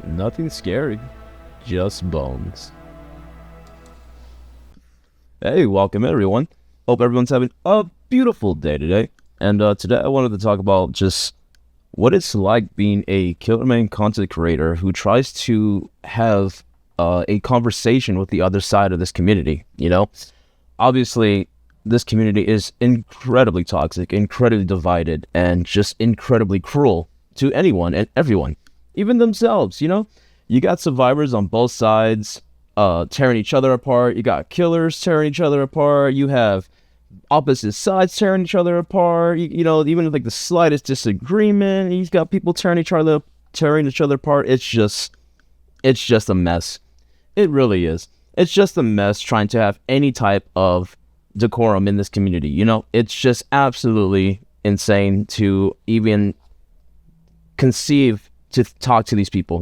Nothing scary, just bones. Hey, welcome everyone. Hope everyone's having a beautiful day today. And today I wanted to talk about just what it's like being a killer main content creator who tries to have a conversation with the other side of this community. Obviously, this community is incredibly toxic, incredibly divided, and just incredibly cruel to anyone and everyone, even themselves. You got survivors on both sides tearing each other apart. You got killers tearing each other apart. You have opposite sides tearing each other apart. Even like the slightest disagreement, you've got people tearing each other apart. It's just a mess. It really is. It's just a mess trying to have any type of decorum in this community. It's just absolutely insane to even conceive to talk to these people,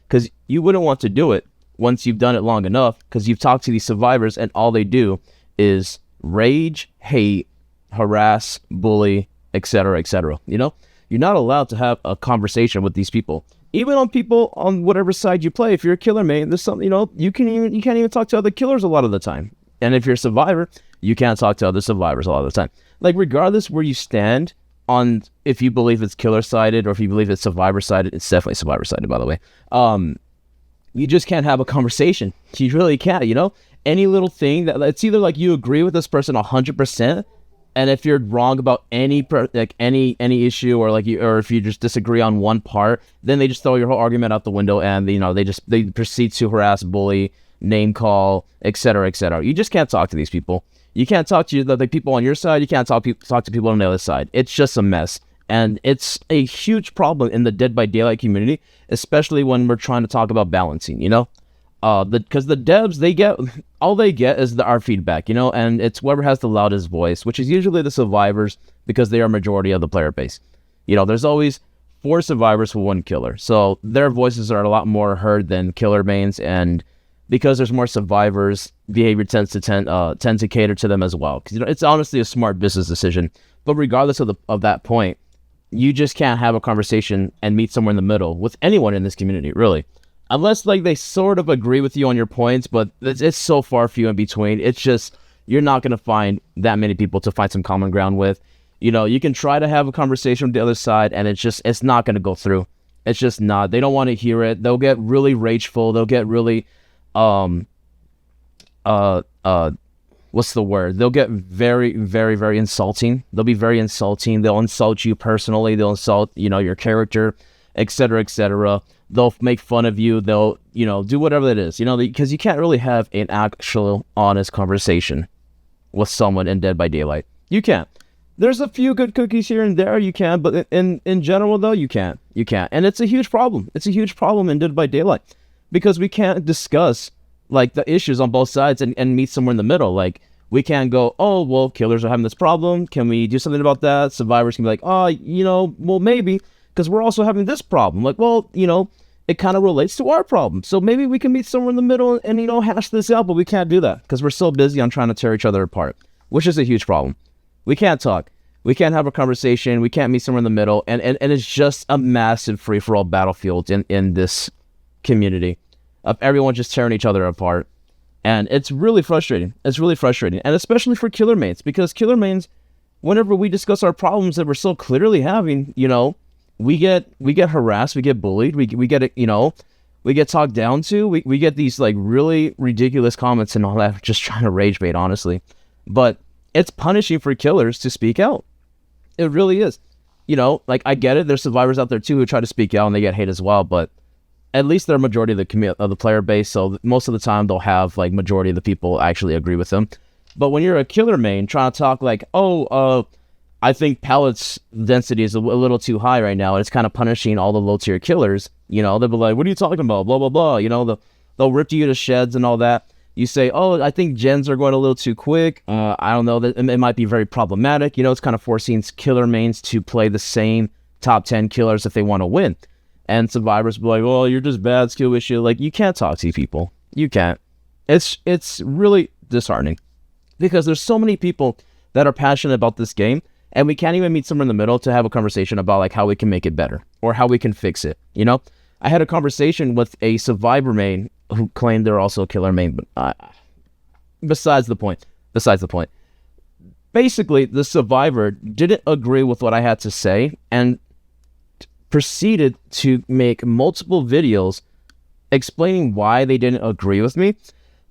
because you wouldn't want to do it once you've done it long enough, because you've talked to these survivors and all they do is rage, hate, harass, bully, etc., etc. You're not allowed to have a conversation with these people. Even on people on whatever side you play. If you're a killer main, there's something, you can't even talk to other killers a lot of the time. And if you're a survivor, you can't talk to other survivors a lot of the time. Like, regardless where you stand on, if you believe it's killer-sided or if you believe it's survivor-sided, it's definitely survivor-sided, by the way. You just can't have a conversation. You really can't, Any little thing that, it's either like you agree with this person 100%, and if you're wrong about any issue, or or if you just disagree on one part, then they just throw your whole argument out the window, and they proceed to harass, bully, name call, etc., etc. You just can't talk to these people. You can't talk to the people on your side. You can't talk to people on the other side. It's just a mess, and it's a huge problem in the Dead by Daylight community, especially when we're trying to talk about balancing. Because the devs, all they get is our feedback, and it's whoever has the loudest voice, which is usually the survivors, because they are majority of the player base. There's always 4 survivors for 1 killer, so their voices are a lot more heard than killer mains, and because there's more survivors, behavior tends to cater to them as well. Because it's honestly a smart business decision. But regardless of that point, you just can't have a conversation and meet somewhere in the middle with anyone in this community, really. Unless they sort of agree with you on your points, but it's so far few in between. It's just, you're not going to find that many people to find some common ground with. You can try to have a conversation with the other side, and it's not going to go through. It's just not. They don't want to hear it. They'll get really rageful. They'll get really, what's the word? They'll get very, very, very insulting. They'll be very insulting. They'll insult you personally. They'll insult, your character, etc., etc. They'll make fun of you. They'll, do whatever it is, because you can't really have an actual honest conversation with someone in Dead by Daylight. You can't. There's a few good cookies here and there, you can, but in general, though, you can't. You can't. And it's a huge problem. It's a huge problem in Dead by Daylight, because we can't discuss, the issues on both sides and meet somewhere in the middle. We can't go, oh, well, killers are having this problem. Can we do something about that? Survivors can be like, oh, well, maybe, because we're also having this problem. It kind of relates to our problem. So maybe we can meet somewhere in the middle and, hash this out, but we can't do that because we're so busy on trying to tear each other apart, which is a huge problem. We can't talk. We can't have a conversation. We can't meet somewhere in the middle. And it's just a massive free-for-all battlefield in this community of everyone just tearing each other apart. And it's really frustrating. It's really frustrating. And especially for killer mains, because killer mains, whenever we discuss our problems that we're so clearly having, we get harassed, we get bullied, we get we get talked down to, we get these really ridiculous comments and all that, just trying to rage bait, honestly. But it's punishing for killers to speak out. It really is. I get it. There's survivors out there too who try to speak out and they get hate as well, but at least they're a majority of the player base, so most of the time they'll have majority of the people actually agree with them. But when you're a killer main trying to talk I think pallets density is a little too high right now, and it's kind of punishing all the low-tier killers. They'll be like, what are you talking about? Blah, blah, blah. They'll rip you to sheds and all that. You say, oh, I think gens are going a little too quick. I don't know. It might be very problematic. It's kind of forcing killer mains to play the same top 10 killers if they want to win. And survivors will be like, oh, you're just bad skill issue. You can't talk to people. You can't. It's really disheartening because there's so many people that are passionate about this game, and we can't even meet somewhere in the middle to have a conversation about how we can make it better or how we can fix it. I had a conversation with a survivor main who claimed they're also a killer main, but besides the point. Basically, the survivor didn't agree with what I had to say and proceeded to make multiple videos explaining why they didn't agree with me.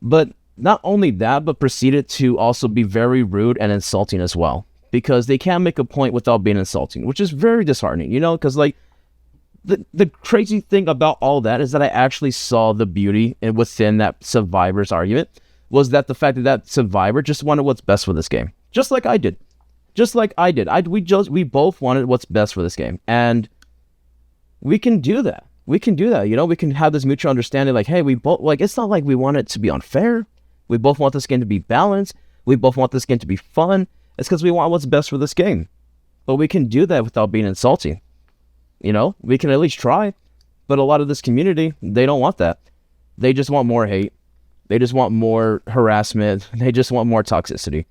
But not only that, but proceeded to also be very rude and insulting as well. Because they can't make a point without being insulting, which is very disheartening, because like the crazy thing about all that is that I actually saw the beauty within that survivor's argument was that the fact that survivor just wanted what's best for this game. Just like I did. We both wanted what's best for this game. And we can do that. We can have this mutual understanding like, hey, we both, like, it's not like we want it to be unfair. We both want this game to be balanced. We both want this game to be fun. It's because we want what's best for this game. But we can do that without being insulting. We can at least try. But a lot of this community, they don't want that. They just want more hate. They just want more harassment. They just want more toxicity.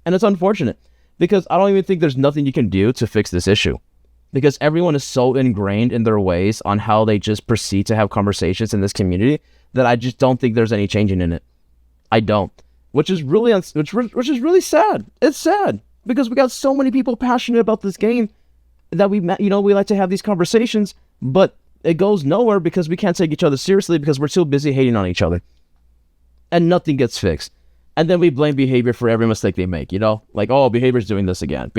And it's unfortunate because I don't even think there's nothing you can do to fix this issue. Because everyone is so ingrained in their ways on how they just proceed to have conversations in this community that I just don't think there's any changing in it. I don't. Which is really really sad. It's sad because we got so many people passionate about this game that we like to have these conversations, but it goes nowhere because we can't take each other seriously because we're too busy hating on each other. And nothing gets fixed. And then we blame behavior for every mistake they make, like, oh, behavior's doing this again.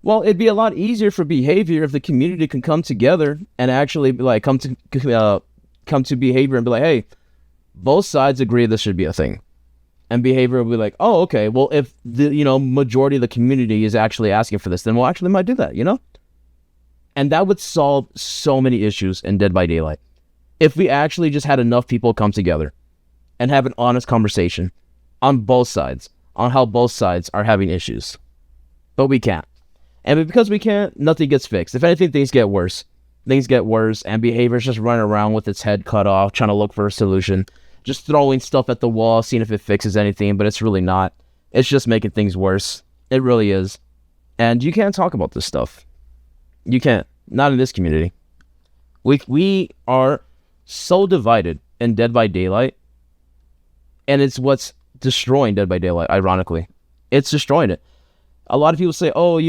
Well, it'd be a lot easier for behavior if the community can come together and actually like come to behavior and be like, hey, both sides agree this should be a thing. And behavior will be like, oh, okay, well, if the, majority of the community is actually asking for this, then we'll actually might do that, And that would solve so many issues in Dead by Daylight. If we actually just had enough people come together and have an honest conversation on both sides, on how both sides are having issues. But we can't. And because we can't, nothing gets fixed. If anything, things get worse. And behavior's just running around with its head cut off, trying to look for a solution. Just throwing stuff at the wall, seeing if it fixes anything, but it's really not. It's just making things worse. It really is. And you can't talk about this stuff. You can't. Not in this community. We are so divided in Dead by Daylight, and it's what's destroying Dead by Daylight, ironically. It's destroying it. A lot of people say, oh,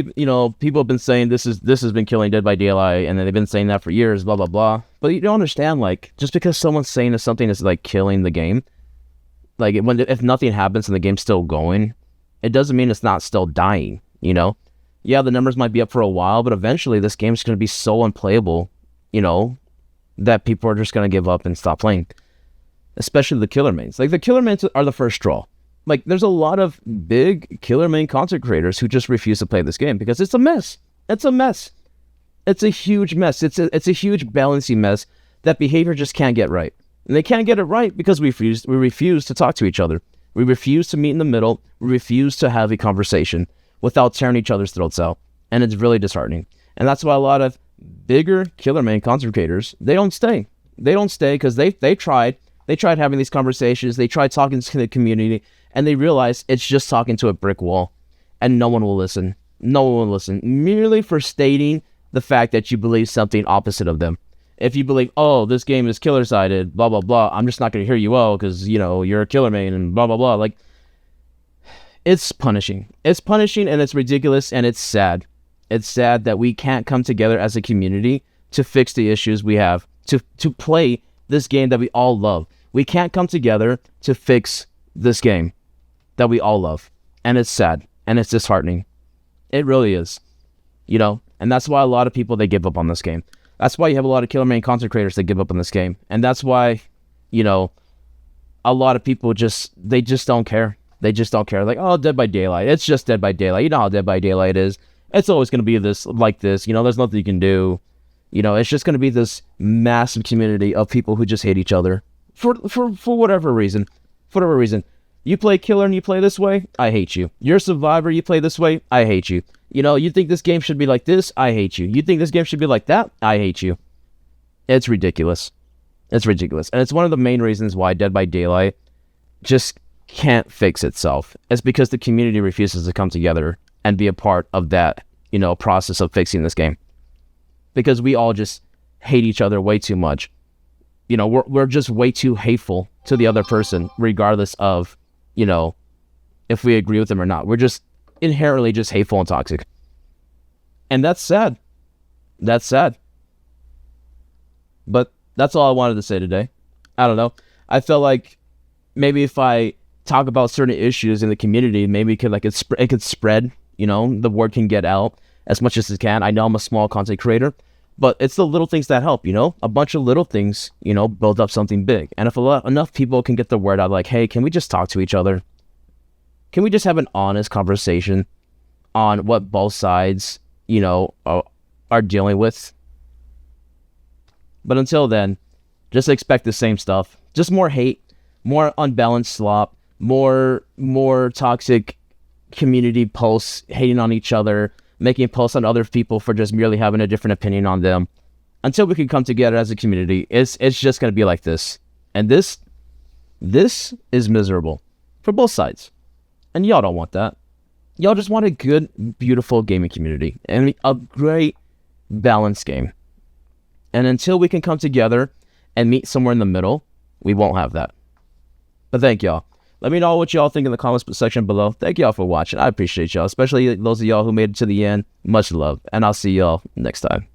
people have been saying this has been killing Dead by Daylight, and they've been saying that for years, blah, blah, blah. But you don't understand, like, just because someone's saying that something is, like, killing the game, like, if nothing happens and the game's still going, it doesn't mean it's not still dying, Yeah, the numbers might be up for a while, but eventually this game's going to be so unplayable, that people are just going to give up and stop playing. Especially the killer mains. Like, the killer mains are the first straw. Like, there's a lot of big killer main content creators who just refuse to play this game because it's a mess. It's a mess. It's a huge mess. It's a huge balancing mess that behavior just can't get right. And they can't get it right because we refuse to talk to each other. We refuse to meet in the middle. We refuse to have a conversation without tearing each other's throats out. And it's really disheartening. And that's why a lot of bigger killer main content creators, they don't stay. They don't stay because they tried. They tried having these conversations. They tried talking to the community. And they realize it's just talking to a brick wall. And no one will listen. No one will listen. Merely for stating the fact that you believe something opposite of them. If you believe, oh, this game is killer-sided, blah, blah, blah, I'm just not going to hear you out because, you're a killer main and blah, blah, blah. Like, it's punishing. It's punishing and it's ridiculous and it's sad. It's sad that we can't come together as a community to fix the issues we have, to play this game that we all love. We can't come together to fix this game that we all love. And it's sad. And it's disheartening. It really is. And that's why a lot of people, they give up on this game. That's why you have a lot of killer main content creators that give up on this game. And that's why, a lot of people they just don't care. They just don't care. Like, oh, Dead by Daylight. It's just Dead by Daylight. You know how Dead by Daylight is. It's always going to be this, like this. There's nothing you can do. It's just going to be this massive community of people who just hate each other. For whatever reason. For whatever reason. You play killer and you play this way, I hate you. You're a survivor, you play this way, I hate you. You think this game should be like this, I hate you. You think this game should be like that, I hate you. It's ridiculous. It's ridiculous. And it's one of the main reasons why Dead by Daylight just can't fix itself. It's because the community refuses to come together and be a part of that, process of fixing this game. Because we all just hate each other way too much. You know, we're just way too hateful to the other person, regardless of, you know, if we agree with them or not. We're just inherently just hateful and toxic. And that's sad. That's sad. But that's all I wanted to say today. I don't know. I felt like maybe if I talk about certain issues in the community, maybe it could spread, you know, the word can get out as much as it can. I know I'm a small content creator, but it's the little things that help, you know? A bunch of little things, you know, build up something big. And if enough people can get the word out, like, hey, can we just talk to each other? Can we just have an honest conversation on what both sides, you know, are dealing with? But until then, just expect the same stuff. Just more hate, more unbalanced slop, more toxic community posts, hating on each other, making posts on other people for just merely having a different opinion on them. Until we can come together as a community, it's just going to be like this. And this is miserable for both sides. And y'all don't want that. Y'all just want a good, beautiful gaming community and a great, balanced game. And until we can come together and meet somewhere in the middle, we won't have that. But thank y'all. Let me know what y'all think in the comments section below. Thank y'all for watching. I appreciate y'all, especially those of y'all who made it to the end. Much love. And I'll see y'all next time.